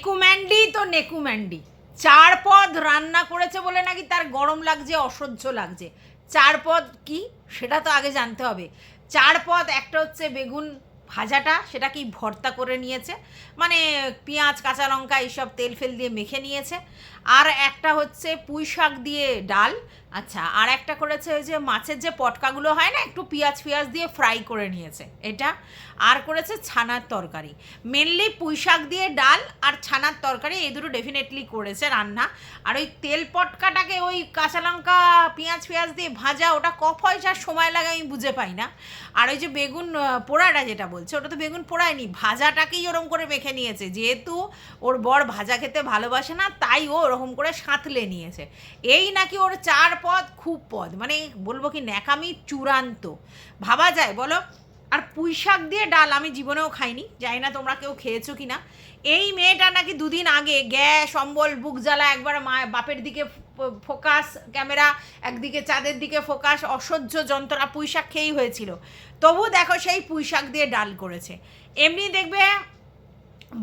নেকুম্যান্ডি তো নেকুম্যান্ডি 4 পদ রান্না করেছে বলে নাকি তার গরম লাগছে, অসহ্য লাগছে। 4 পদ কি সেটা তো আগে জানতে হবে। 4 পদ একটা হচ্ছে বেগুন ভাজাটা, সেটা কি ভর্তা করে নিয়েছে, মানে পেঁয়াজ কাঁচা লঙ্কা এইসব তেল ফেল দিয়ে মেখে নিয়েছে। আর একটা হচ্ছে পুঁই শাক দিয়ে ডাল। আচ্ছা, আর একটা করেছে ওই যে মাছের যে পটকাগুলো হয় না, একটু পেঁয়াজ ফিয়াজ দিয়ে ফ্রাই করে নিয়েছে এটা। আর করেছে ছানার তরকারি। মেনলি পুঁই শাক দিয়ে ডাল আর ছানার তরকারি, এই দুটো ডেফিনেটলি করেছে রান্না। আর ওই তেল পটকাটাকে ওই কাঁচা লঙ্কা পেঁয়াজ ফিয়াজ দিয়ে ভাজা, ওটা ক পয়সার সময় লাগে আমি বুঝে পাই না। আর ওই যে বেগুন পোড়াটা যেটা বলছে, ওটা তো বেগুন পোড়ায়নি, ভাজাটাকেই ওরম করে মেখে নিয়েছে। যেহেতু ওর বর ভাজা খেতে ভালোবাসে না, তাই ও ওরকম করে সাঁতলে নিয়েছে। এই নাকি ওর 4 পদ, খুব পদ, মানে বলবো কি ন্যাকামি চূড়ান্ত। ভাবা যায় বলো? আর পুঁই শাক দিয়ে ডাল আমি জীবনেও খাইনি, জানি না তোমরা কেউ খেয়েছো কি না। এই মেয়েটা নাকি দুদিন আগে গ্যাস অম্বল বুক জ্বালা, একবার বাপের দিকে ফোকাস ক্যামেরা, একদিকে চাঁদের দিকে ফোকাস, অসহ্য যন্ত্রণা, পুঁই শাক খেয়েই হয়েছিল। তবু দেখো সেই পুঁই শাক দিয়ে ডাল করেছে। এমনি দেখবে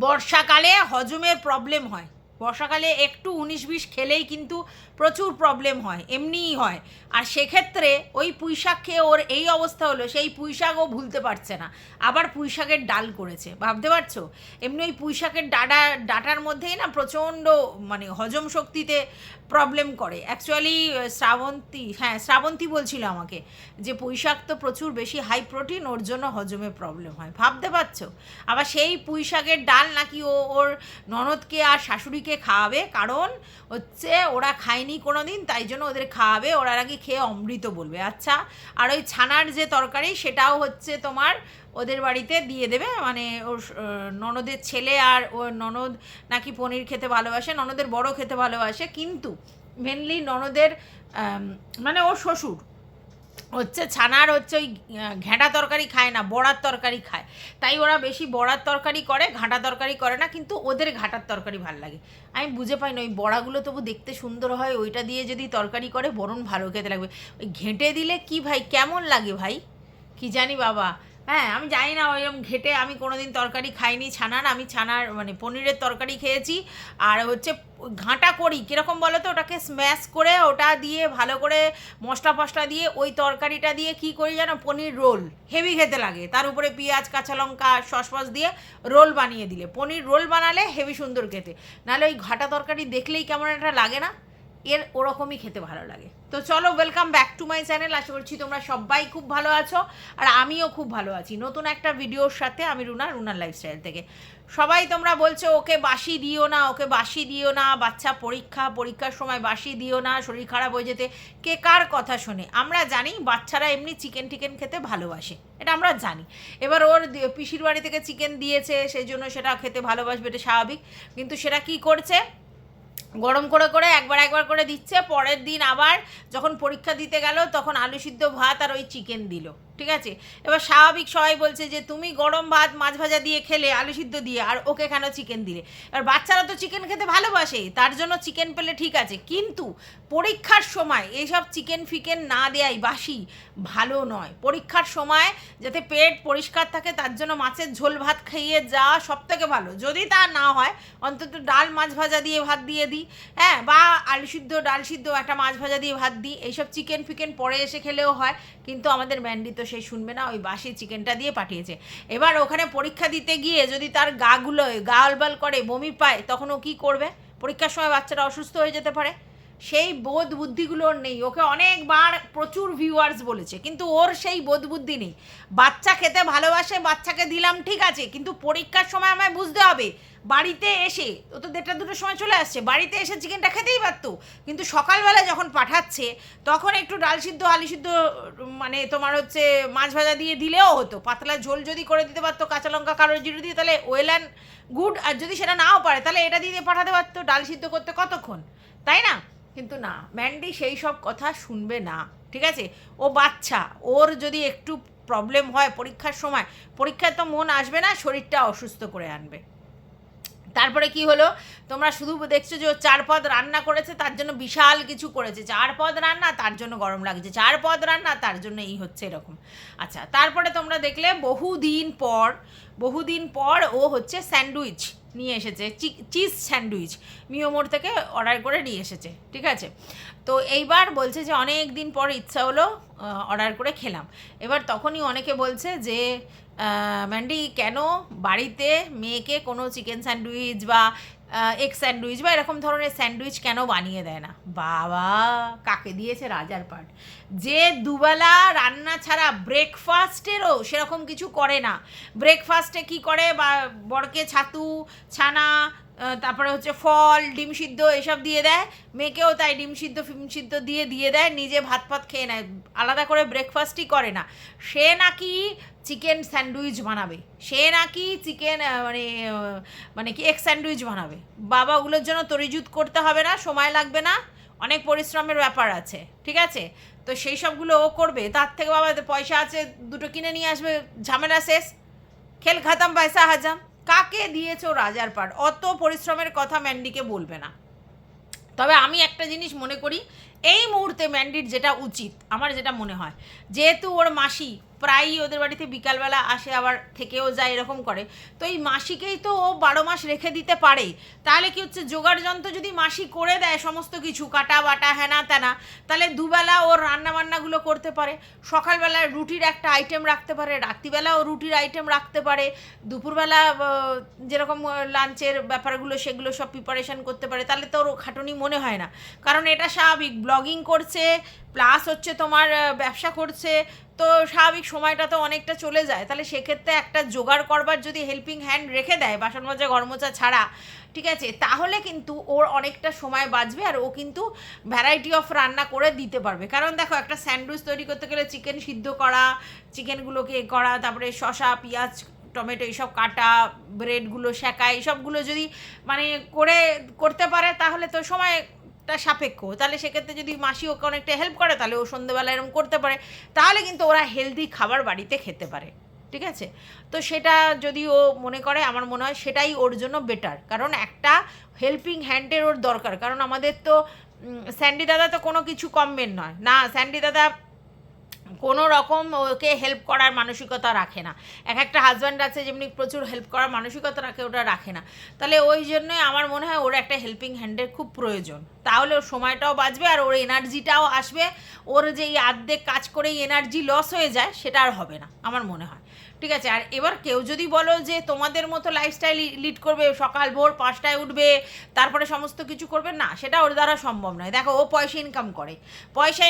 বর্ষাকালে হজমের প্রবলেম হয়, বর্ষাকালে একটু 19-20 খেলেই কিন্তু প্রচুর প্রবলেম হয়, এমনিই হয়। আর সেক্ষেত্রে ওই পুঁই শাক খেয়ে ওর এই অবস্থা হলো, সেই পুঁই শাক ও ভুলতে পারছে না, আবার পুঁই শাকের ডাল করেছে, ভাবতে পারছো? এমনি ওই পুঁই শাকের ডাটার মধ্যেই না প্রচণ্ড মানে হজম শক্তিতে প্রবলেম করে। অ্যাকচুয়ালি শ্রাবন্তী বলছিল আমাকে যে পুঁই শাক তো প্রচুর বেশি হাই প্রোটিন, ওর জন্য হজমে প্রবলেম হয়, ভাবতে পারছো? আবার সেই পুঁই শাকের ডাল নাকি ও ওর ননদকে আর শাশুড়িকে খাওয়াবে, কারণ হচ্ছে ওরা খায়নি কোনো দিন, তাই জন্য ওদের খাওয়াবে, ওরা নাকি খেয়ে অমৃত বলবে। আচ্ছা, আর ওই ছানার যে তরকারি সেটাও হচ্ছে তোমার ওদের বাড়িতে দিয়ে দেবে, মানে ওর ননদের ছেলে, আর ওর ননদ নাকি পনির খেতে ভালোবাসে, ননদের বড় খেতে ভালোবাসে, কিন্তু মেনলি ননদের মানে ওর শ্বশুর হচ্ছে ছানার হচ্ছে ওই ঘ্যাঁটা তরকারি খায় না, বড়ার তরকারি খায়, তাই ওরা বেশি বড়ার তরকারি করে, ঘাঁটা তরকারি করে না। কিন্তু ওদের ঘাঁটার তরকারি ভাল লাগে। আমি বুঝে পাই না, ওই বড়াগুলো তবু দেখতে সুন্দর হয়, ওইটা দিয়ে যদি তরকারি করে বরং ভালো খেতে লাগবে। ওই ঘেঁটে দিলে কি ভাই, কেমন লাগে ভাই, কি জানি বাবা। হ্যাঁ, আমি জানি না, ওইরকম ঘেটে আমি কোনোদিন তরকারি খাইনি ছানার, আমি ছানার মানে পনিরের তরকারি খেয়েছি। আর হচ্ছে ঘাঁটা করি কীরকম বলো তো, ওটাকে স্ম্যাশ করে ওটা দিয়ে ভালো করে মশলা ফসলা দিয়ে ওই তরকারিটা দিয়ে কি করি জানো, পনির রোল হেভি খেতে লাগে, তার উপরে পেঁয়াজ কাঁচা লঙ্কা সস ফস দিয়ে রোল বানিয়ে দিলে, পনির রোল বানালে হেভি সুন্দর খেতে। নাহলে ওই ঘাঁটা তরকারি দেখলেই কেমন একটা লাগে না, এর ওরকমই খেতে ভালো লাগে। তো চলো, welcome back to my channel. আশা করছি তোমরা সবাই খুব ভালো আছো, আর আমিও খুব ভালো আছি নতুন একটা ভিডিওর সাথে। আমি রুনার লাইফস্টাইল থেকে। সবাই তোমরা বলছো ওকে বাসি দিও না, ওকে বাসি দিও না, বাচ্চা পরীক্ষার সময় বাসি দিও না, শরীর খারাপ হয়ে যেতে। কে কার কথা শোনে? আমরা জানি বাচ্চারা এমনি চিকেন টিকেন খেতে ভালোবাসে, এটা আমরা জানি। এবার ওর পিসির বাড়ি থেকে চিকেন দিয়েছে, সেই জন্য সেটা খেতে ভালোবাসবে, এটা স্বাভাবিক। কিন্তু সেটা কি করছে, গরম করে করে একবার করে দিচ্ছে, পরের দিন আবার যখন পরীক্ষা দিতে গেল তখন আলু সিদ্ধ ভাত আর ওই চিকেন দিল, ঠিক আছে? এবার স্বাভাবিক সবাই বলছে যে তুমি গরম ভাত মাছ ভাজা দিয়ে খেলে আলু সিদ্ধ দিয়ে, আর ওকে কেন চিকেন দিলে? এবার বাচ্চারা তো চিকেন খেতে ভালোবাসে, তার জন্য চিকেন পেলে ঠিক আছে, কিন্তু পরীক্ষার সময় এইসব চিকেন ফিকেন না দেয়াই বাসি ভালো নয়। পরীক্ষার সময় যাতে পেট পরিষ্কার থাকে তার জন্য মাছের ঝোল ভাত খাইয়ে যাওয়া সব থেকে ভালো। যদি তা না হয় অন্তত ডাল মাছ ভাজা দিয়ে ভাত দিয়ে দিই, হ্যাঁ, বা আলু সিদ্ধ ডাল সিদ্ধ একটা মাছ ভাজা দিয়ে ভাত দিই, এইসব চিকেন ফিকেন পরে এসে খেলেও হয়। কিন্তু আমাদের ম্যান্ডি তো সেই শুনবে না, ওই বাসি চিকেনটা দিয়ে পাঠিয়েছে। এবার ওখানে পরীক্ষা দিতে গিয়ে যদি তার গা আলবাল করে, বমি পায়, তখন ও কী করবে? পরীক্ষার সময় বাচ্চারা অসুস্থ হয়ে যেতে পারে, সেই বোধ বুদ্ধিগুলো ওর নেই। ওকে অনেকবার প্রচুর ভিউয়ার্স বলেছে, কিন্তু ওর সেই বোধ বুদ্ধি নেই। বাচ্চা খেতে ভালোবাসে, বাচ্চাকে দিলাম ঠিক আছে, কিন্তু পরীক্ষার সময় আমায় বুঝতে হবে। বাড়িতে এসে ও তো 1:30-2টোর সময় চলে আসছে, বাড়িতে এসে চিকেনটা খেতেই পারতো, কিন্তু সকালবেলা যখন পাঠাচ্ছে তখন একটু ডাল সিদ্ধ আলু সিদ্ধ মানে তোমার হচ্ছে মাছ ভাজা দিয়ে দিলেও হতো, পাতলা ঝোল যদি করে দিতে পারতো কাঁচা লঙ্কা কালো জিরে দিয়ে, তাহলে ওয়েল অ্যান্ড গুড। আর যদি সেটা নাও পারে তাহলে এটা দিয়ে পাঠাতে পারতো, ডাল সিদ্ধ করতে কতক্ষণ, তাই না? কিন্তু না, ম্যান্ডি সেই সব কথা শুনবে না, ঠিক আছে? ও বাচ্চা, ওর যদি একটু প্রবলেম হয় পরীক্ষার সময়, পরীক্ষায় তো মন আসবে না, শরীরটা অসুস্থ করে আনবে। তারপরে কি হলো, তোমরা শুধু দেখছো যে ও 4 পদ রান্না করেছে তার জন্য বিশাল কিছু করেছে, 4 পদ রান্না তার জন্য গরম লাগছে, 4 পদ রান্না তার জন্য এই হচ্ছে এরকম। আচ্ছা, তারপরে তোমরা দেখলে বহুদিন পর ও হচ্ছে স্যান্ডউইচ নিয়ে এসেছে, চিজ স্যান্ডউইচ মিওমোর থেকে অর্ডার করে নিয়ে এসেছে, ঠিক আছে। তো এইবার বলছে যে অনেক দিন পর ইচ্ছা হলো, অর্ডার করে খেলাম। এবার তখনই অনেকে বলছে যে ম্যান্ডি কেন বাড়িতে মেয়েকে কোনো চিকেন স্যান্ডউইচ বা এগ স্যান্ডউইচ বা এরকম ধরনের স্যান্ডউইচ কেন বানিয়ে দেয় না? বাবা, কাকে দিয়েছে রাজার পাট, যে দুবেলা রান্না ছাড়া ব্রেকফাস্টেরও সেরকম কিছু করে না। ব্রেকফাস্টে কি করে, বা বরকে ছাতু ছানা, তারপরে হচ্ছে ফল ডিম সিদ্ধ এসব দিয়ে দেয়, মেয়েকেও তাই ডিম সিদ্ধ ফিম সিদ্ধ দিয়ে দেয়, নিজে ভাত খেয়ে নেয়, আলাদা করে ব্রেকফাস্টই করে না। সে নাকি চিকেন স্যান্ডউইচ বানাবে, সে নাকি চিকেন মানে কি এগ স্যান্ডউইচ বানাবে। বাবা, ওগুলোর জন্য তরিজুত করতে হবে না, সময় লাগবে না, অনেক পরিশ্রমের ব্যাপার আছে, ঠিক আছে। তো সেই সবগুলো ও করবে, তার থেকে বাবা পয়সা আছে, দুটো কিনে নিয়ে আসবে, ঝামেলা শেষ, খেল খাতাম পয়সা হাজাম। কাকে দিয়েছো রাজার পাট? অত পরিশ্রমের কথা ম্যান্ডিকে বলবে না। তবে আমি একটা জিনিস মনে করি, এই মুহূর্তে ম্যান্ডির যেটা উচিত, আমার যেটা মনে হয়, যেহেতু ওর মাসি প্রায়ই ওদের বাড়িতে বিকালবেলা আসে, আবার থেকেও যায়, এরকম করে, তো এই মাসিকেই তো ও 12 মাস রেখে দিতে পারে। তাহলে কি হচ্ছে, জোগাড় যন্ত্র যদি মাসি করে দেয় সমস্ত কিছু, কাটা বাটা হ্যানা ত্যানা, তাহলে দুবেলা ওর রান্নাবান্নাগুলো করতে পারে, সকালবেলা রুটির একটা আইটেম রাখতে পারে, রাত্রিবেলা ও রুটির আইটেম রাখতে পারে, দুপুরবেলা যেরকম লাঞ্চের ব্যাপারগুলো সেগুলো সব প্রিপারেশন করতে পারে। তাহলে তো ওর খাটুনি মনে হয় না, কারণ এটা স্বাভাবিক, ব্লগিং করছে প্লাস হচ্ছে তোমার ব্যবসা করছে, তো স্বাভাবিক সময়টা তো অনেকটা চলে যায়। তাহলে সেক্ষেত্রে একটা জোগাড় করবার যদি হেল্পিং হ্যান্ড রেখে দেয়, বাসন মাজা ঘর মোছা ছাড়া, ঠিক আছে, তাহলে কিন্তু ওর অনেকটা সময় বাঁচবে, আর ও কিন্তু ভ্যারাইটি অফ রান্না করে দিতে পারবে। কারণ দেখো, একটা স্যান্ডউইচ তৈরি করতে গেলে চিকেন সিদ্ধ করা, চিকেনগুলোকে করা, তারপরে শসা পেঁয়াজ টমেটো এইসব কাটা, ব্রেডগুলো সেঁকা, এইসবগুলো যদি মানে করতে পারে, তাহলে তো সময় সাপেক্ষ। তাহলে সেক্ষেত্রে যদি মাসি ওকে অনেকটা হেল্প করে, তাহলে ও সন্ধ্যেবেলা এরকম করতে পারে, তাহলে কিন্তু ওরা হেলদি খাবার বাড়িতে খেতে পারে, ঠিক আছে। তো সেটা যদি ও মনে করে, আমার মনে হয় সেটাই ওর জন্য বেটার, কারণ একটা হেল্পিং হ্যান্ডের ওর দরকার। কারণ আমাদের তো স্যান্ডি দাদা তো কোনো কিছু কমবেন নয় না, স্যান্ডি দাদা কোনো রকম ওকে হেল্প করার মানসিকতা রাখে না। একটা হাজব্যান্ড আছে যেমনি প্রচুর হেল্প করার মানসিকতা রাখে, ওটা রাখে না। তাহলে ওই জন্যই আমার মনে হয় ওর একটা হেল্পিং হ্যান্ডের খুব প্রয়োজন, তাহলে ওর সময়টাও বাঁচবে, আর ওর এনার্জিটাও আসবে। ওর যে এই আর্ধেক কাজ করেই এনার্জি লস হয়ে যায়, সেটা আর হবে না আমার মনে হয়, ঠিক আছে। আর এবার কেউ যদি বলো যে তোমাদের মতো লাইফস্টাইল লিড করবে, সকাল ভোর 5টায় উঠবে, তারপরে সমস্ত কিছু করবে, না, সেটা ওর দ্বারা সম্ভব নয়। দেখো, ও পয়সা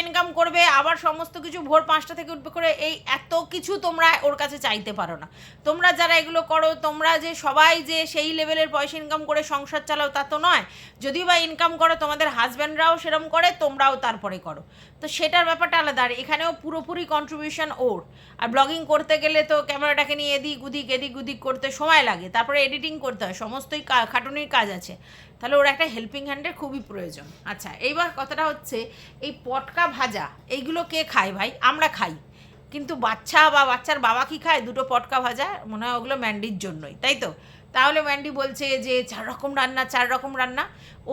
ইনকাম করবে, আবার সমস্ত কিছু ভোর 5টা থেকে উঠবে করে, এই এত কিছু তোমরা ওর কাছে চাইতে পারো না। তোমরা যারা এগুলো করো, তোমরা যে সবাই যে সেই লেভেলের পয়সা ইনকাম করে সংসার চালাও, তা তো নয়। যদিও বা ইনকাম করো, তোমাদের হাজব্যান্ডরাও সেরকম করে, তোমরাও তারপরে করো, তো সেটার ব্যাপারটা আলাদা। আর এখানেও পুরোপুরি কন্ট্রিবিউশন ওর। আর ব্লগিং করতে গেলে তো ক্যামেরাটাকে নিয়ে এদিক ওদিক করতে সময় লাগে, তারপরে এডিটিং করতে হয়, সমস্তই খাটুনির কাজ আছে। তাহলে ওর একটা হেল্পিং হ্যান্ডের খুবই প্রয়োজন। আচ্ছা, এইবার কথাটা হচ্ছে, এই পটকা ভাজা এইগুলো কে খায় ভাই? আমরা খাই, কিন্তু বাচ্চা বা বাচ্চার বাবা কি খায় দুটো পটকা ভাজা? মনে হয় ওগুলো ম্যান্ডির জন্যই, তাই তো। তাহলে ম্যান্ডি বলছে যে 4 রকম রান্না।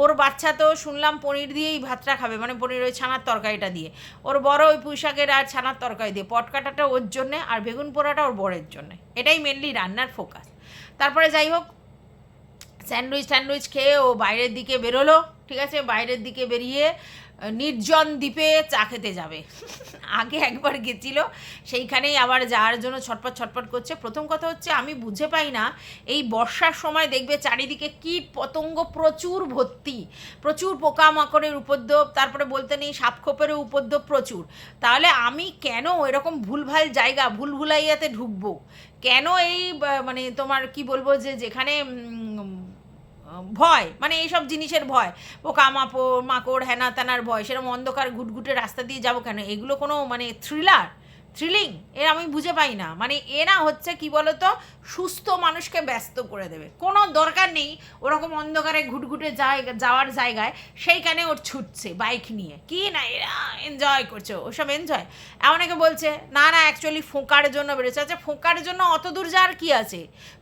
ওর বাচ্চা তো শুনলাম পনির দিয়েই ভাতটা খাবে, মানে পনির ওই ছানার তরকারিটা দিয়ে। ওর বড় ওই পুঁই শাকের আর ছানার তরকারি দিয়ে, পটকাটাটা ওর জন্যে, আর বেগুন পোড়াটা ওর বরের জন্যে। এটাই মেনলি রান্নার ফোকাস। তারপরে যাই হোক, স্যান্ডউইচ খেয়ে ও বাইরের দিকে বেরোলো, ঠিক আছে। বাইরের দিকে বেরিয়ে নির্জন দ্বীপে চা খেতে যাবে। আগে একবার গেছিল, সেইখানেই আবার যাওয়ার জন্য ছটপট করছে। প্রথম কথা হচ্ছে, আমি বুঝে পাই না, এই বর্ষার সময় দেখবে চারিদিকে কীট পতঙ্গ প্রচুর ভর্তি, প্রচুর পোকামাকড়ের উপদ্রব, তারপরে বলতে নেই সাপখোপেরও উপদ্রব প্রচুর। তাহলে আমি কেন এরকম ভুলভাল জায়গা, ভুলভুলাইয়াতে ঢুকবো কেন? এই মানে তোমার কি বলবো, যে যেখানে ভয়, মানে এইসব জিনিসের ভয়, মাকড় হ্যানা ত্যানার ভয়, সেরকম অন্ধকার ঘুটঘুটে রাস্তা দিয়ে যাবো কেন? এগুলো কোনো মানে থ্রিলিং আমি বুঝে পাই না। মানে এরা হচ্ছে কি বলতো, সুস্থ মানুষকে ব্যস্ত করে দেবে। কোনো দরকার নেই ওরকম অন্ধকারে ঘুটঘুটে যাওয়ার জায়গায়, সেইখানে ওর ছুটছে বাইক নিয়ে, কি না এরা এনজয় করছে, ওসব এনজয়। অনেকে বলছে না অ্যাকচুয়ালি ফোঁকার জন্য বেরোচ্ছে। আচ্ছা, ফোঁকার জন্য অত দূর যাওয়ার কি আছে?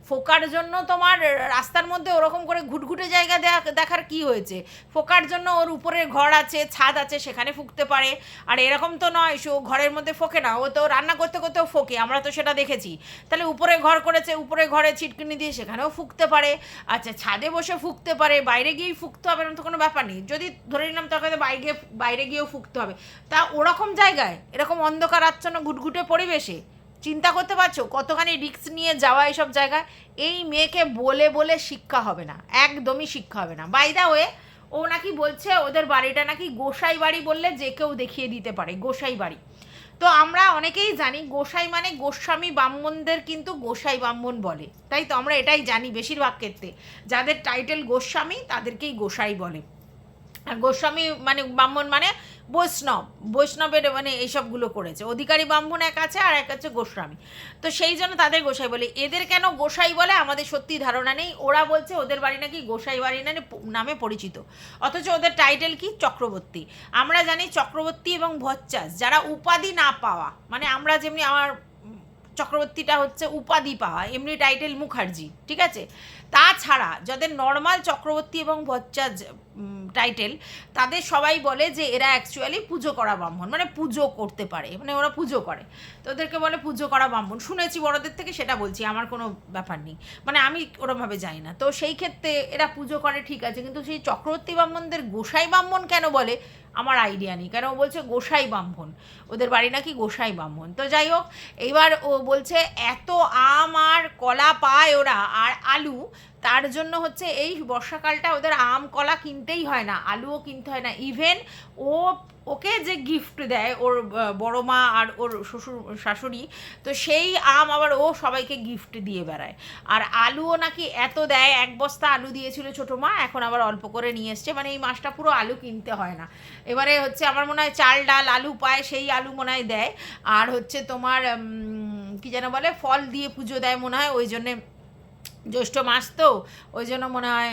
ফোকার জন্য তোমার রাস্তার মধ্যে ওরকম করে ঘুটঘুটে জায়গা দেখার কি হয়েছে? ফোকার জন্য ওর উপরের ঘর আছে, ছাদ আছে, সেখানে ফুঁকতে পারে। আর এরকম তো নয় সে ও ঘরের মধ্যে ফোকে না, ও তো রান্না করতে করতেও ফোকে, আমরা তো সেটা দেখেছি। তাহলে উপরে ঘর করেছে, উপরে ঘরে ছিটকিনি দিয়ে সেখানেও ফুঁকতে পারে। আচ্ছা, ছাদে বসে ফুঁকতে পারে, বাইরে গিয়েই ফুঁকতে হবে এরকম তো কোনো ব্যাপার নেই। যদি ধরে নিলাম তোর কাছে বাইরে গিয়েও ফুঁকতে হবে, তা ওরকম জায়গায় এরকম অন্ধকার আচ্ছন্ন ঘুটঘুটে পরিবেশে চিন্তা করতে পারছো কতখানি রিস্ক নিয়ে যাওয়া এইসব জায়গায়? এই মেয়েকে বলে বলে শিক্ষা হবে না, একদমই শিক্ষা হবে না। বাই দা ওয়ে, ও নাকি বলছে ওদের বাড়িটা নাকি গোসাই বাড়ি, বললে যে কেউ দেখিয়ে দিতে পারে গোসাই বাড়ি। তো আমরা অনেকেই জানি গোসাই মানে গোস্বামী ব্রাহ্মণদের কিন্তু গোসাই ব্রাহ্মণ বলে, তাই তো আমরা এটাই জানি বেশিরভাগ ক্ষেত্রে। যাদের টাইটেল গোস্বামী তাদেরকেই গোসাই বলে। আর গোস্বামী মানে ব্রাহ্মণ মানে বৈষ্ণবের মানে এইসবগুলো করেছে। অধিকারী ব্রাহ্মণ এক আছে আর এক আছে গোস্বামী, তো সেই জন্য তাদের গোসাই বলে। এদের কেন গোসাই বলে আমাদের সত্যি ধারণা নেই। ওরা বলছে ওদের বাড়ি নাকি গোসাই বাড়ি নামে পরিচিত, অথচ ওদের টাইটেল কি? চক্রবর্তী। আমরা জানি চক্রবর্তী এবং ভচ্চাস যারা উপাধি না পাওয়া, মানে আমরা যেমনি আমার চক্রবর্তীটা হচ্ছে উপাধি পাওয়া, এমনি টাইটেল মুখার্জি, ঠিক আছে? তাছাড়া যাদের নর্মাল চক্রবর্তী এবং ভচ্চাজ টাইটেল, তাদের সবাই বলে যে এরা অ্যাকচুয়ালি পুজো করা ব্রাহ্মণ, মানে পুজো করতে পারে, মানে ওরা পুজো করে, তো ওদেরকে বলে পুজো করা ব্রাহ্মণ। শুনেছি বড়দের থেকে, সেটা বলছি, আমার কোনো ব্যাপার নেই, মানে আমি ওরমভাবে যাই না। তো সেই ক্ষেত্রে এরা পুজো করে, ঠিক আছে, কিন্তু সেই চক্রবর্তী ব্রাহ্মণদের গোসাই ব্রাহ্মণ কেন বলে আমার আইডিয়া নেই। কেন ও বলছে গোসাই ব্রাহ্মণ, ওদের বাড়ি নাকি গোসাই ব্রাহ্মণ। তো যাই হোক, এইবার ও বলছে এত আম আর কলা পায় ওরা, আর আলু, তার জন্য হচ্ছে এই বর্ষাকালটা ওদের আম কলা কিনতেই হয় না, আলুও কিনতে হয় না। ইভেন ওকে যে গিফট দেয় ওর বড় মা আর ওর শ্বশুর শাশুড়ি, তো সেই আম আবার ও সবাইকে গিফট দিয়ে বেড়ায়। আর আলুও নাকি এত দেয়, 1 বস্তা আলু দিয়েছিল ছোটো মা, এখন আবার অল্প করে নিয়ে এসছে, মানে এই মাসটা পুরো আলু কিনতে হয় না। এবারে হচ্ছে আমার মনে হয় চাল ডাল আলু পায়, সেই আলু মনে হয় দেয়। আর হচ্ছে তোমার কী যেন বলে, ফল দিয়ে পুজো দেয় মনে হয়, ওই জন্যে জ্যৈষ্ঠ মাস তো, ওই জন্য মনে হয়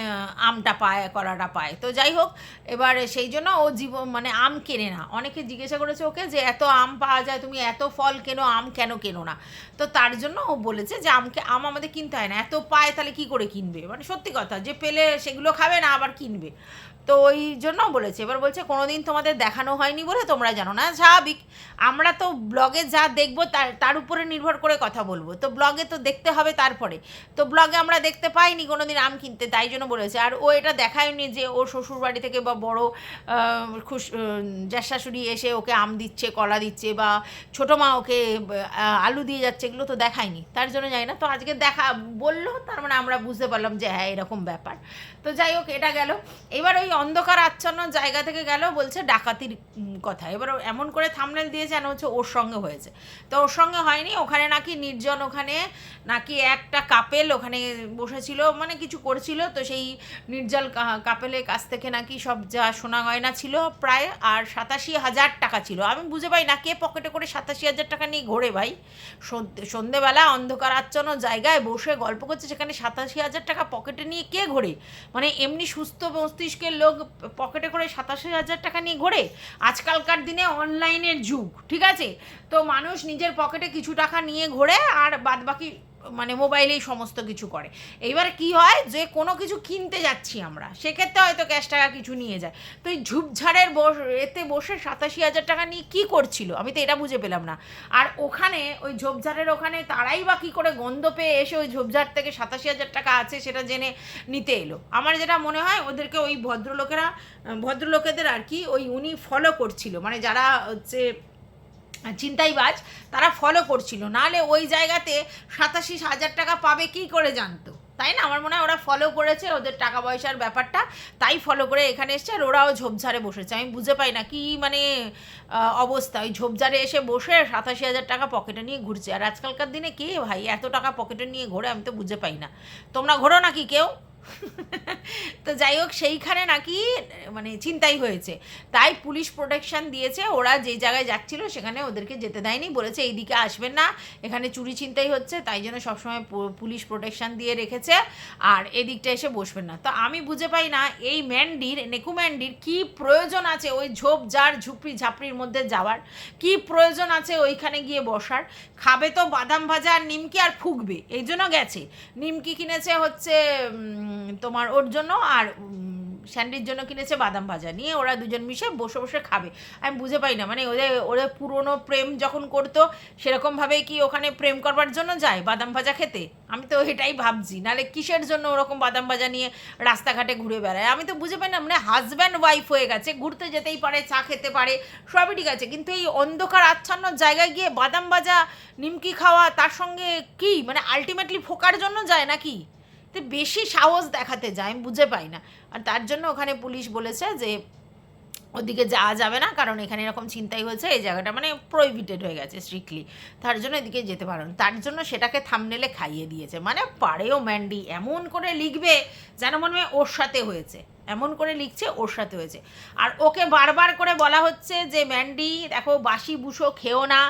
আমটা পায়, কলাটা পায়। তো যাই হোক, এবার সেই জন্য ও মানে আম কেনে না। অনেকে জিজ্ঞাসা করেছে ওকে যে এত আম পাওয়া যায়, তুমি এত ফল কেনো, আম কেন কেনো না? তো তার জন্য ও বলেছে যে আম আমাদের কিনতে হয় না, এত পায় তাহলে কি করে কিনবে, মানে সত্যি কথা, যে পেলে সেগুলো খাবে না আবার কিনবে, তো ওই জন্য বলেছে। এবার বলছে কোনো দিন তোমাদের দেখানো হয়নি বলে তোমরা জানো না, স্বাভাবিক, আমরা তো ব্লগে যা দেখবো তার উপরে নির্ভর করে কথা বলবো, তো ব্লগে তো দেখতে হবে, তারপরে তো ব্লগে আমরা দেখতে পাইনি কোনো দিন আম কিনতে, তাই জন্য বলেছে। আর ও এটা দেখায়নি যে ওর শ্বশুর বাড়ি থেকে বা বড় জ্যাঠাশুড়ি এসে ওকে আম দিচ্ছে, কলা দিচ্ছে, বা ছোটো মা ওকে আলু দিয়ে যাচ্ছে, এগুলো তো দেখায়নি, তার জন্য যাই না। তো আজকে বললো, তার মানে আমরা বুঝতে পারলাম যে হ্যাঁ এরকম ব্যাপার। তো যাই হোক, এটা গেল। এবার ওই অন্ধকার আচ্ছন্ন জায়গা থেকে গেল, বলছে ডাকাতির কথা। এবার এমন করে থাম্বনেল দিয়েছে যেন হচ্ছে ওর সঙ্গে হয়েছে, তো ওর সঙ্গে হয়নি। ওখানে নাকি নির্জন, ওখানে নাকি একটা কাপেল ওখানে বসেছিল, মানে কিছু করছিল, তো সেই নির্জল কাপেলের কাছ থেকে নাকি সব যা সোনা গয়না ছিল প্রায়, আর 87,000 টাকা ছিল। আমি বুঝে পাই না, কে পকেটে করে 87,000 টাকা নিয়ে ঘোরে ভাই? সন্ধেবেলা অন্ধকার আচ্ছন্ন জায়গায় বসে গল্প করছে, সেখানে 87,000 টাকা পকেটে নিয়ে কে ঘোরে? মানে এমনি সুস্থ মস্তিষ্কের লোক পকেটে করে 87,000 টাকা নিয়ে ঘোরে? আজকালকার দিনে অনলাইনের যুগ, ঠিক আছে, তো মানুষ নিজের পকেটে কিছু টাকা নিয়ে ঘোরে, আর বাদবাকি মানে মোবাইলেই সমস্ত কিছু করে। এইবার কি হয়, যে কোনো কিছু কিনতে যাচ্ছি আমরা, সেক্ষেত্রে হয়তো ক্যাশ টাকা কিছু নিয়ে যায়, তো এই ঝুপঝাড়ের এতে বসে 87,000 টাকা নিয়ে কী করছিল, আমি তো এটা বুঝে পেলাম না। আর ওখানে ওই ঝোপঝাড়ের ওখানে তারাই বা কী করে গন্ধ পেয়ে এসে ওই ঝোপঝাড় থেকে 87,000 টাকা আছে সেটা জেনে নিতে এলো? আমার যেটা মনে হয় ওদেরকে ওই ভদ্রলোকেদের আর কি উনি ফলো করছিল, মানে যারা হচ্ছে ছিনতাইবাজ, তারা ফলো করছিল, নাহলে ওই জায়গাতে 87,000 টাকা পাবে কী করে জানতো, তাই না? আমার মনে হয় ওরা ফলো করেছে, ওদের টাকা পয়সার ব্যাপারটা, তাই ফলো করে এখানে এসছে, আর ওরাও ঝোপঝাড়ে বসেছে। আমি বুঝে পাই না কি মানে অবস্থা, ওই ঝোপঝাড়ে এসে বসে 87,000 টাকা পকেটে নিয়ে ঘুরছে। আর আজকালকার দিনে কে ভাই এত টাকা পকেটে নিয়ে ঘোরে, আমি তো বুঝে পাই না। তোমরা ঘোরো নাকি কেউ? তো যাই হোক সেইখানে নাকি মানে ছিনতাই হয়েছে, তাই পুলিশ প্রোটেকশন দিয়েছে। ওরা যে জায়গায় যাচ্ছিল সেখানে ওদেরকে যেতে দেয়নি, বলেছে এইদিকে আসবেন না, এখানে চুরি ছিনতাই হচ্ছে, তাই জন্য সবসময় পুলিশ প্রোটেকশন দিয়ে রেখেছে, আর এদিকটা এসে বসবেন না। তো আমি বুঝে পাই না এই ম্যান্ডির, নেকু ম্যান্ডির কী প্রয়োজন আছে ওই ঝোপঝাড় ঝুপড়ি ঝাপড়ির মধ্যে যাওয়ার, কি প্রয়োজন আছে ওইখানে গিয়ে বসার? খাবে তো বাদাম ভাজা আর নিমকি আর ফুকবে, এই জন্য গেছে। নিমকি কিনেছে হচ্ছে তোমার ওর জন্য, আর স্যান্ডির জন্য কিনেছে বাদাম ভাজা, নিয়ে ওরা দুজন মিশে বসে বসে খাবে। আমি বুঝে পাই না, মানে ওদের ওদের পুরনো প্রেম যখন করতো সেরকমভাবেই কি ওখানে প্রেম করবার জন্য যায় বাদাম ভাজা খেতে? আমি তো এটাই ভাবছি, নাহলে কিসের জন্য ওরকম বাদাম ভাজা নিয়ে রাস্তাঘাটে ঘুরে বেড়ায়? আমি তো বুঝে পাই না, মানে হাজব্যান্ড ওয়াইফ হয়ে গেছে, ঘুরতে যেতেই পারে, চা খেতে পারে, সবই ঠিক আছে, কিন্তু এই অন্ধকার আচ্ছন্ন জায়গায় গিয়ে বাদাম ভাজা নিমকি খাওয়া, তার সঙ্গে কি মানে আলটিমেটলি ফোকার জন্য যায় নাকি? তো বেশি সাহস দেখাতে যায়, আমি বুঝে পাই না। আর তার জন্য ওখানে পুলিশ বলেছে যে ওদিকে যাওয়া যাবে না, কারণ এখানে এরকম ছিনতাই হয়েছে, এই জায়গাটা মানে প্রোহিবিটেড হয়ে গেছে স্ট্রিক্টলি, তার জন্য এদিকে যেতে পারো না। তার জন্য সেটাকে থামনেলে খাইয়ে দিয়েছে। মানে পারেও ম্যান্ডি এমন করে লিখবে যেন মনে হয় ওর সাথে হয়েছে, এমন করে লিখছে ওর সাথে হয়েছে। আর ওকে বারবার করে বলা হচ্ছে যে ম্যান্ডি দেখো বাসি বুসো খেও না,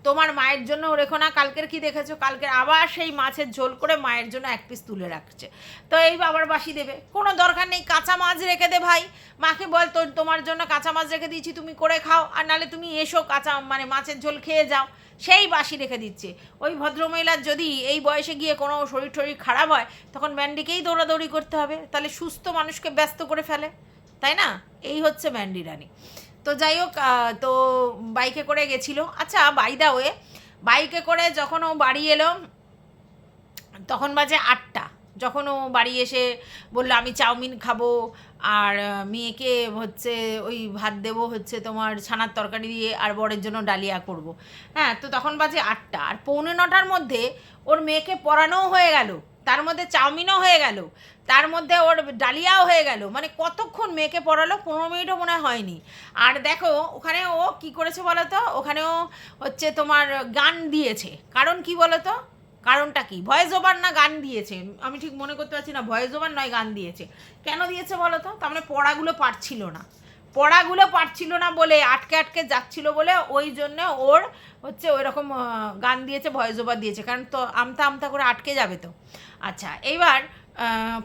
তোমার মায়ের জন্য রেখো না। কালকের কি দেখেছো? কালকের আবার সেই মাছের ঝোল করে মায়ের জন্য এক পিস তুলে রাখছে। তো এই আবার বাসি দেবে? কোনো দরকার নেই, কাঁচা মাছ রেখে দে ভাই, মাকে বল তো তোমার জন্য কাঁচা মাছ রেখে দিয়েছি, তুমি করে খাও, আর নাহলে তুমি এসো কাঁচা মানে মাছের ঝোল খেয়ে যাও। সেই বাসি রেখে দিচ্ছে। ওই ভদ্রমহিলার যদি এই বয়সে গিয়ে কোনো শরীর টরীর খারাপ হয়, তখন ম্যান্ডিকেই দৌড়াদৌড়ি করতে হবে, তাহলে সুস্থ মানুষকে ব্যস্ত করে ফেলে, তাই না? এই হচ্ছে ম্যান্ডি রানী। তো যাই হোক, তো বাইকে করে গেছিলো। আচ্ছা, বাই দা ওয়ে, বাইকে করে যখন ও বাড়ি এলো তখন বাজে 8টা। যখন ও বাড়ি এসে বললো আমি চাউমিন খাবো, আর মেয়েকে হচ্ছে ওই ভাত দেবো হচ্ছে তোমার ছানার তরকারি দিয়ে, আর বরের জন্য ডালিয়া করব। হ্যাঁ, তো তখন বাজে 8টা, আর 8:45-টার মধ্যে ওর মেয়েকে পড়ানোও হয়ে গেল, তার মধ্যে চাউমিনও হয়ে গেল, তার মধ্যে ওর ডালিয়াও হয়ে গেল। মানে কতক্ষণ মেয়েকে পড়ালো? 15 মিনিটও মনে হয়নি। আর দেখো ওখানে ও কি করেছে বলো তো, ওখানেও হচ্ছে তোমার গান দিয়েছে। কারণ কি বলো তো, কারণটা কি? ভয়েস ওভার না গান দিয়েছে, আমি ঠিক মনে করতে পারছি না, ভয়েস ওভার নয় গান দিয়েছে। কেন দিয়েছে বলো তো? তার মানে পড়াগুলো পারছিল না, পড়াগুলো পারছিল না বলে আটকে আটকে যাচ্ছিল বলে ওই জন্য ওর হচ্ছে ওই রকম গান দিয়েছে, ভয়েস ওভার দিয়েছে, কারণ তো আমতা আমতা করে আটকে যাবে তো। আচ্ছা, এইবার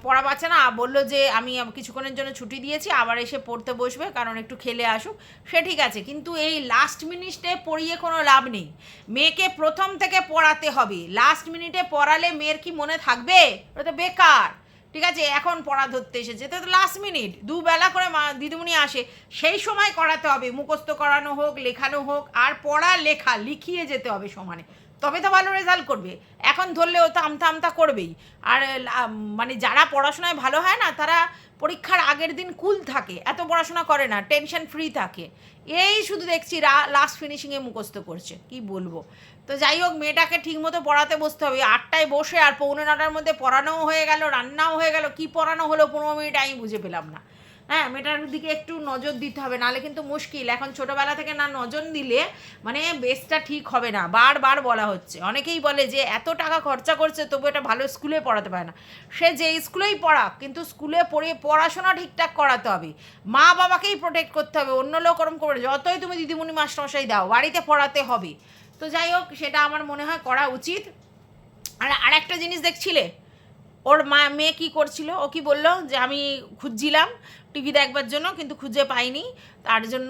পড়া পাচ্ছে না, বললো যে আমি কিছুক্ষণের জন্য ছুটি দিয়েছি, আবার এসে পড়তে বসবে, কারণ একটু খেলে আসুক। সে ঠিক আছে, কিন্তু এই লাস্ট মিনিটে পড়িয়ে কোনো লাভ নেই। মেয়েকে প্রথম থেকে পড়াতে হবে, লাস্ট মিনিটে পড়ালে মেয়ের কি মনে থাকবে? ওটা তো বেকার। ঠিক আছে, এখন পড়া ধরতে এসেছে, তো লাস্ট মিনিট দুবেলা করে দিদিমণি আসে, সেই সময় করাতে হবে, মুখস্থ করানো হোক, লেখানো হোক, আর পড়া লেখা লিখিয়ে যেতে হবে সমানে, তবে তো ভালো রেজাল্ট করবে। এখন ধরলে ও তো আমতা আমতা করবেই। আর মানে যারা পড়াশোনায় ভালো হয় না, তারা পরীক্ষার আগের দিন কুল থাকে, এত পড়াশোনা করে না, টেনশন ফ্রি থাকে। এই শুধু দেখছি লাস্ট ফিনিশিংয়ে মুখস্থ করছে, কি বলবো। তো যাই হোক, মেয়েটাকে ঠিকমতো পড়াতে বসতে হবে। 8টায় বসে আর 8:45-টার মধ্যে পড়ানোও হয়ে গেল, রান্নাও হয়ে গেল, কি পড়ানো হলো 15 মিনিট আমি বুঝে পেলাম না। হ্যাঁ, মেয়েটার দিকে একটু নজর দিতে হবে, নাহলে কিন্তু মুশকিল। এখন ছোটোবেলা থেকে না নজর দিলে মানে বেসটা ঠিক হবে না। বারবার বলা হচ্ছে, অনেকেই বলে যে এত টাকা খরচা করছে তবু এটা ভালো স্কুলে পড়াতে পারে না। সে যে স্কুলেই পড়াক, কিন্তু স্কুলে পড়াশোনা ঠিকঠাক করাতে হবে, মা বাবাকেই প্রোটেক্ট করতে হবে। অন্য লোক ওরম করে যতই তুমি দিদিমণি মাস্টারমশাই দাও, বাড়িতে পড়াতে হবে। তো যাই হোক, সেটা আমার মনে হয় করা উচিত। আর একটা জিনিস দেখছিলে, ওর মেয়ে কী করছিল? ও কি বললো যে আমি খুঁজছিলাম টিভি দেখবার জন্য, কিন্তু খুঁজে পাইনি, তার জন্য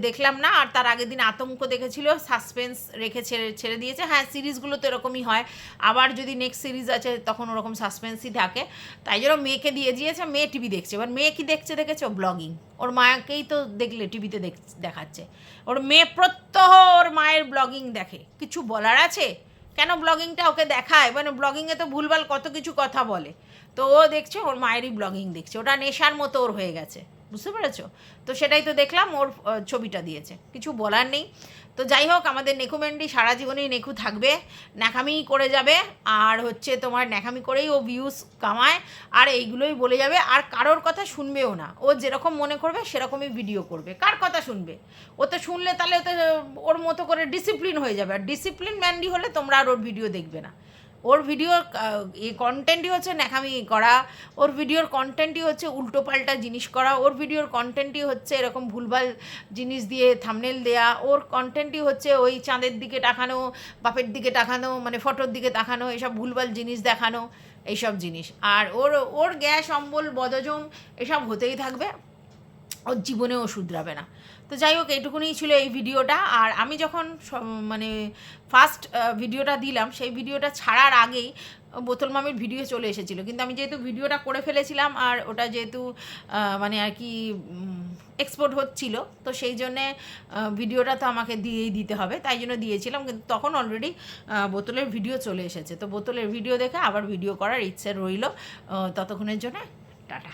দেখলাম না। আর তার আগের দিন আতঙ্ক দেখেছিল, সাসপেন্স রেখে ছেড়ে দিয়েছে। হ্যাঁ, সিরিজগুলো তো এরকমই হয়, আবার যদি নেক্সট সিরিজ আছে তখন ওরকম সাসপেন্সই থাকে, তাই জন্য মেয়েকে দিয়ে দিয়েছে। মেয়ে টিভি দেখছে। এবার মেয়ে কি দেখছে দেখেছো? ব্লগিং। ওর মাকেই তো দেখলে টিভিতে দেখাচ্ছে, ওর মেয়ে প্রত্যহ ওর মায়ের ব্লগিং দেখে। কিছু বলার আছে? কেন ব্লগিংটা ওকে দেখায়? মানে ব্লগিংয়ে তো ভুলভাল কত কিছু কথা বলে, তো ও দেখছে ওর মায়েরই ব্লগিং দেখছে, ওটা নেশার মতো ওর হয়ে গেছে, বুঝতে পেরেছো? তো সেটাই তো দেখলাম, ওর ছবিটা দিয়েছে, কিছু বলার নেই। তো যাই হোক, আমাদের নেকু ম্যান্ডি সারা জীবনেই নেকু থাকবে, ন্যাকামি করে যাবে, আর হচ্ছে তোমার ন্যাকামি করেই ও ভিউজ কামায়, আর এইগুলোই বলে যাবে, আর কারোর কথা শুনবেও না। ও যেরকম মনে করবে সেরকমই ভিডিও করবে, কার কথা শুনবে? ও তো শুনলে তাহলে তো ওর মতো করে ডিসিপ্লিন হয়ে যাবে, আর ডিসিপ্লিন ম্যান্ডি হলে তোমরা আর ওর ভিডিও দেখবে না, ওর ভিডিওর কন্টেন্টই হচ্ছে ন্যাকামি করা, ওর ভিডিওর কন্টেন্টই হচ্ছে উল্টোপাল্টা জিনিস করা, ওর ভিডিওর কন্টেন্টই হচ্ছে এরকম ভুলভাল জিনিস দিয়ে থাম্বনেল দেয়া, ওর কন্টেন্টই হচ্ছে ওই চাঁদের দিকে তাকানো, বাপের দিকে তাকানো, মানে ফটোর দিকে তাকানো, এসব ভুলভাল জিনিস দেখানো, এইসব জিনিস। আর ওর ওর গ্যাস অম্বল বদহজম এসব হতেই থাকবে, ওর জীবনেও শুধরাবে না। তো যাই হোক, এইটুকুনি ছিল এই ভিডিওটা। আর আমি যখন মানে ফার্স্ট ভিডিওটা দিলাম, সেই ভিডিওটা ছাড়ার আগেই বোতল মামির ভিডিও চলে এসেছিলো, কিন্তু আমি যেহেতু ভিডিওটা করে ফেলেছিলাম আর ওটা যেহেতু মানে আর কি এক্সপোর্ট হচ্ছিল, তো সেই জন্যে ভিডিওটা তো আমাকে দিয়েই দিতে হবে, তাই জন্য দিয়েছিলাম। কিন্তু তখন অলরেডি বোতলের ভিডিও চলে এসেছে, তো বোতলের ভিডিও দেখে আবার ভিডিও করার ইচ্ছে রইল। ততক্ষণের জন্য টাটা।